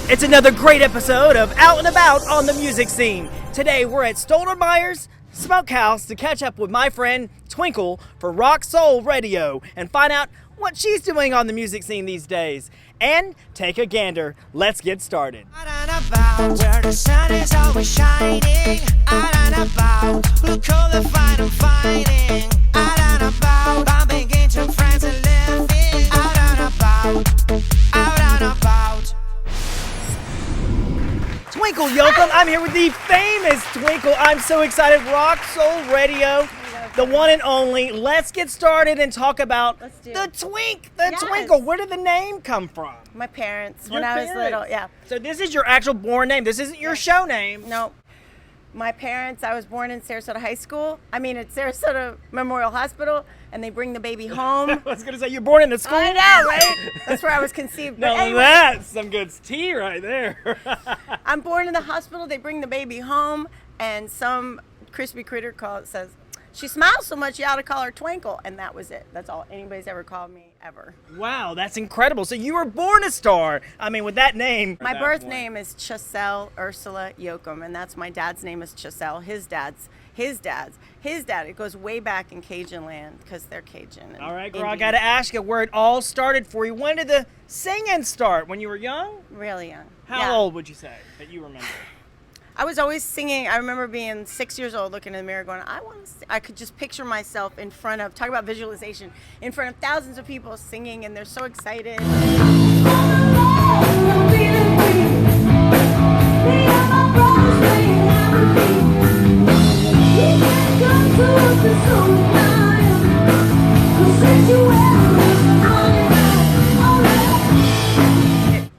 It's another great episode of Out and About on the music scene. Today we're at Stoudemire's Smokehouse to catch up with my friend Twinkle for Rock Soul Radio and find out what she's doing on the music scene these days. And take a gander. Let's get started. Out and about, where the sun is always shining. Out and about, look all the fight I'm fighting. Out and about, bumping into friends and living. Out and about, out and about. Twinkle Yoakum, I'm here with the famous Twinkle. I'm so excited. Rock Soul Radio, the one and only. Let's get started and talk about the Twinkle. Where did the name come from? My parents, Your when I was parents. little, yeah. So this is your actual born name. This isn't your show name. No, my parents, I was born in Sarasota High School. I mean, at Sarasota Memorial Hospital, and they bring the baby home. I was going to say, you're born in the school. I know, right? That's where I was conceived. But Now anyway, that's some good tea right there. I'm born in the hospital. They bring the baby home, and some crispy critter says, "She smiles so much, you ought to call her Twinkle." And that was it. That's all anybody's ever called me, ever. Wow, that's incredible. So you were born a star. I mean, with that name. My birth name is Chiselle Ursula Yoakum, and that's my dad's name is Chiselle. His dad's. It goes way back in Cajun land because they're Cajun. All right, girl, I got to ask you where it all started for you. When did the singing start? When you were young? Really young. How old would you say that you remember? I was always singing. I remember being 6 years old, looking in the mirror, going, "I want to." I could just picture myself in front of, talk about visualization, in front of thousands of people singing, and they're so excited.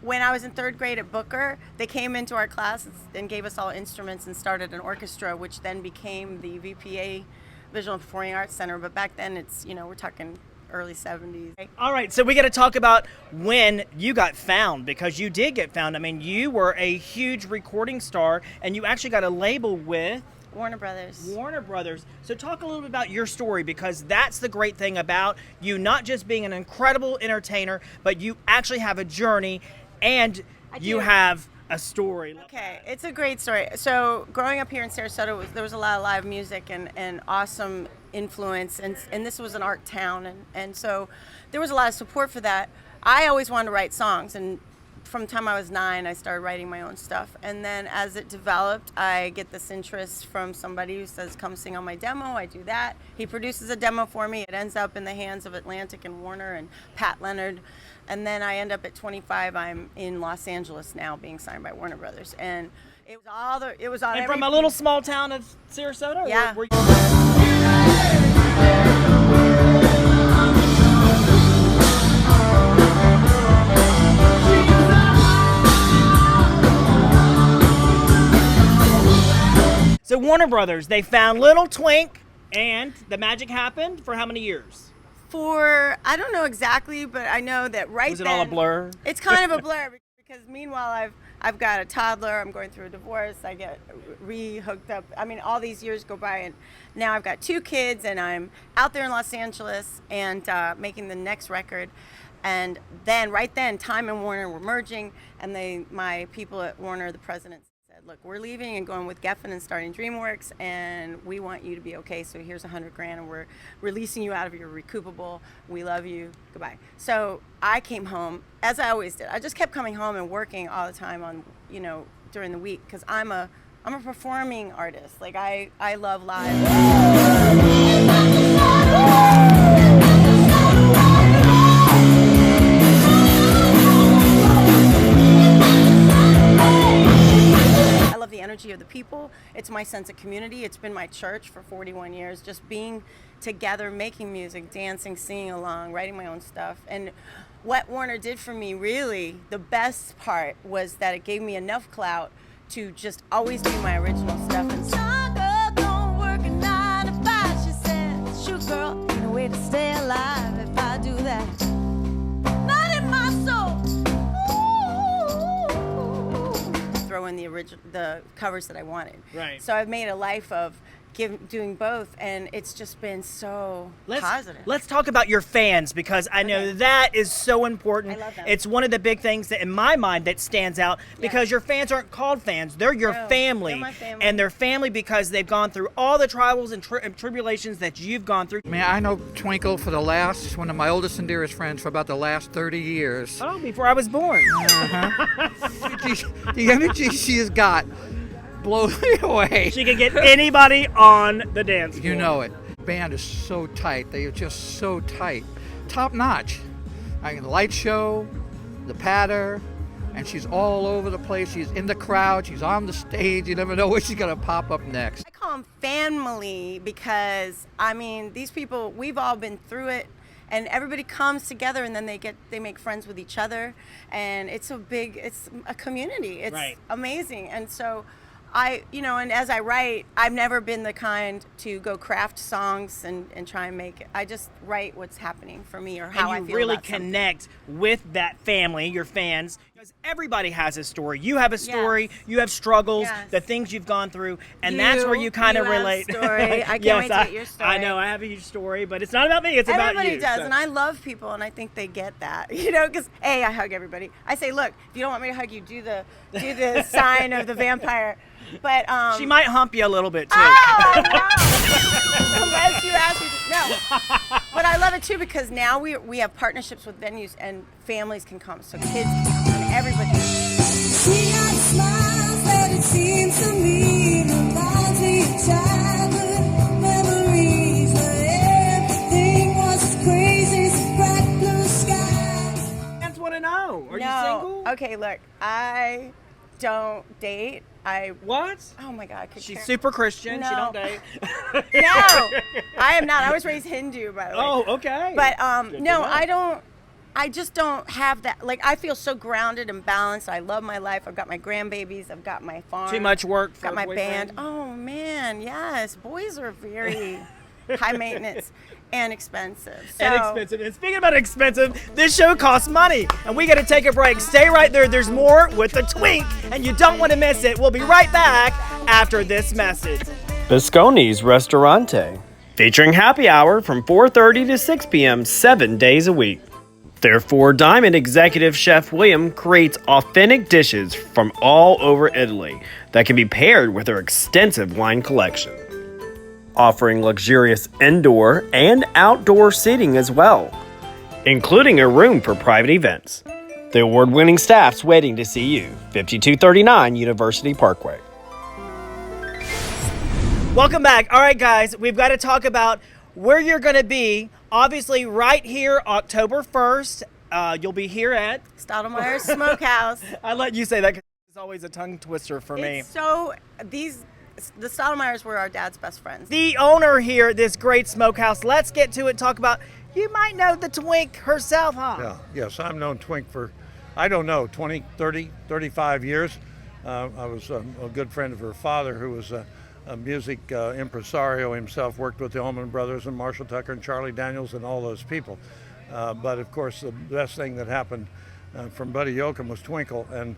When I was in third grade at Booker, they came into our class and gave us all instruments and started an orchestra, which then became the VPA, Visual and Performing Arts Center. But back then, it's, we're talking early 70s. All right, so we got to talk about when you got found, because you did get found. I mean, you were a huge recording star, and you actually got a label with Warner Brothers. So talk a little bit about your story, because that's the great thing about you, not just being an incredible entertainer, but you actually have a journey and you have a story. Okay, it's a great story. So growing up here in Sarasota, there was a lot of live music and awesome influence, and this was an art town, and so there was a lot of support for that. I always wanted to write songs, and from the time I was 9, I started writing my own stuff. And then as it developed, I get this interest from somebody who says, "Come sing on my demo." I do that. He produces a demo for me. It ends up in the hands of Atlantic and Warner and Pat Leonard. And then I end up at 25. I'm in Los Angeles now, being signed by Warner Brothers. And it was on. And from a little small town of Sarasota? Yeah. So Warner Brothers, they found Little Twink, and the magic happened for how many years? I don't know exactly, but I know that Was it all a blur? It's kind of a blur because meanwhile I've got a toddler. I'm going through a divorce. I get re-hooked up. I mean, all these years go by, and now I've got 2 kids, and I'm out there in Los Angeles and making the next record. And then, right then, Time and Warner were merging, and my people at Warner, the president, said, "Look, we're leaving and going with Geffen and starting DreamWorks, and we want you to be okay. So here's $100,000, and we're releasing you out of your recoupable. We love you. Goodbye." So I came home, as I always did. I just kept coming home and working all the time on, during the week, because I'm a performing artist. Like I love live. The energy of the people. It's my sense of community. It's been my church for 41 years, just being together, making music, dancing, singing along, writing my own stuff. And what Warner did for me, really, the best part was that it gave me enough clout to just always do my original stuff. And don't work a 9 to 5, she said. Shoot, girl, ain't no way to stay alive if I do that. Not in my soul. Throw in the covers that I wanted. Right. So I've made a life of doing both, and it's just been so positive. Let's talk about your fans, because I know that is so important. I love them. It's one of the big things that in my mind that stands out, because your fans aren't called fans, they're your family. They're my family. And they're family because they've gone through all the trials and tribulations that you've gone through. I mean, I know Twinkle for one of my oldest and dearest friends for about the last 30 years. Oh, before I was born. The energy she has got blows me away. She can get anybody on the dance floor. You know it. The band is so tight. They are just so tight. Top notch. I mean, the light show, the patter, and she's all over the place. She's in the crowd. She's on the stage. You never know where she's going to pop up next. I call them family because, I mean, these people, we've all been through it, and everybody comes together, and then they make friends with each other, and it's a community. It's amazing. And so and as I write, I've never been the kind to go craft songs and try and make it. I just write what's happening for me or how I feel. And you really about something. connect with that family, your fans, because everybody has a story. You have a story, you have struggles, the things you've gone through, and that's where you kind of relate. Have a story. I can't wait to get your story. I know, I have a huge story, but it's not about me, it's about you. Everybody does, and I love people, and I think they get that, because I hug everybody. I say, look, if you don't want me to hug you, do the sign of the vampire. But she might hump you a little bit too. Oh, no. Unless you ask me to. No. But I love it too, because now we have partnerships with venues, and families can come, so kids can come, and everybody. She had smiles that it seems to me belong to your childhood memories, where everything was as crazy as a bright blue sky. Fans want to know. Are you single? Okay, look, I don't date. What? Oh my God! She's super Christian. No. She don't date. No, I am not. I was raised Hindu, by the way. Oh, okay. But no, I don't. I just don't have that. Like, I feel so grounded and balanced. I love my life. I've got my grandbabies. I've got my farm. Too much work for got my a boyfriend? band. Oh man, yes. Boys are very high maintenance and expensive. So, And speaking about expensive, this show costs money, and we got to take a break. Stay right there. There's more with the Twink, and you don't want to miss it. We'll be right back after this message. Bisconi's Restaurante, featuring happy hour from 4:30 to 6 p.m. 7 days a week. Their four-diamond executive chef William creates authentic dishes from all over Italy that can be paired with their extensive wine collection, offering luxurious indoor and outdoor seating as well, including a room for private events. The award-winning staff's waiting to see you. 5239 University Parkway. Welcome back. All right, guys, we've got to talk about where you're going to be. Obviously, right here, October 1st, you'll be here at Stottlemyre's Smokehouse. I let you say that because it's always a tongue twister for me. So the Stottlemyres were our dad's best friends. The owner here at this great smokehouse. Let's get to it. Talk about, you might know the Twink herself, huh? Yeah, yes, I've known Twink for, 20, 30, 35 years. I was a good friend of her father, who was a music impresario himself, worked with the Allman Brothers and Marshall Tucker and Charlie Daniels and all those people. But of course, the best thing that happened from Buddy Yoakam was Twinkle, and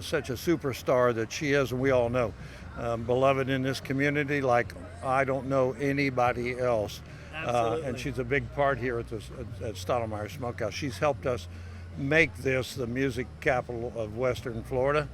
such a superstar that she is, and we all know. Beloved in this community like I don't know anybody else. And she's a big part here at Stottlemyre Smokehouse. She's helped us make this the music capital of Western Florida.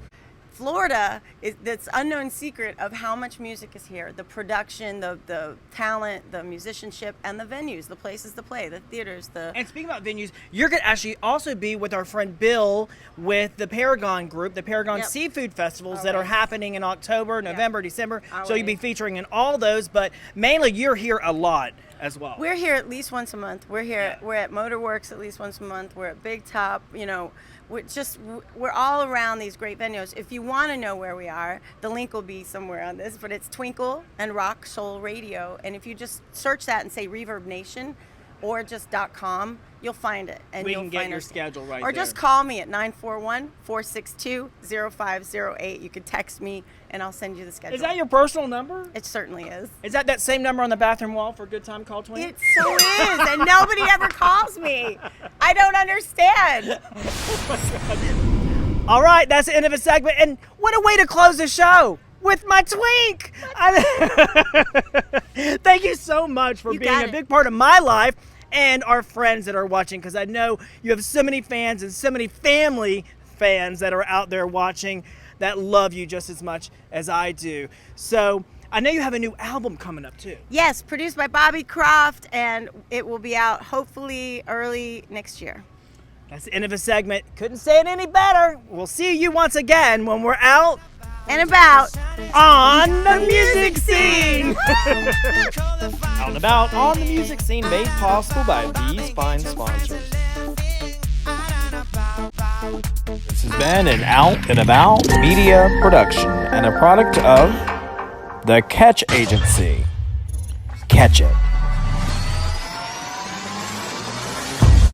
Florida is this unknown secret of how much music is here. The production, the talent, the musicianship, and the venues, the places to play, the theaters, And speaking about venues, you're going to actually also be with our friend Bill with the Paragon Group, the Paragon Seafood Festivals that are happening in October, November, December. So you'll be featuring in all those, but mainly you're here a lot as well. We're here at least once a month. We're here. We're at Motorworks at least once a month. We're at Big Top. We're all around these great venues. If you want to know where we are, the link will be somewhere on this, but it's Twinkle and Rock Soul Radio. And if you just search that and say Reverb Nation or just .com, you'll find it. And we you'll can find get your schedule right or there. Or just call me at 941-462-0508. You can text me and I'll send you the schedule. Is that your personal number? It certainly is. Is that same number on the bathroom wall for a good time call Twink? It so is, and nobody ever calls me. I don't understand. All right, that's the end of a segment, and what a way to close the show. with my twink. Thank you so much for being a big part of my life and our friends that are watching, because I know you have so many fans and so many family fans that are out there watching that love you just as much as I do. So I know you have a new album coming up too. Yes, produced by Bobby Croft, and it will be out hopefully early next year. That's the end of a segment. Couldn't say it any better. We'll see you once again when we're out And about on the music scene. Out and about on the music scene, made possible by these fine sponsors. This has been an Out and About media production and a product of the Catch Agency. Catch it.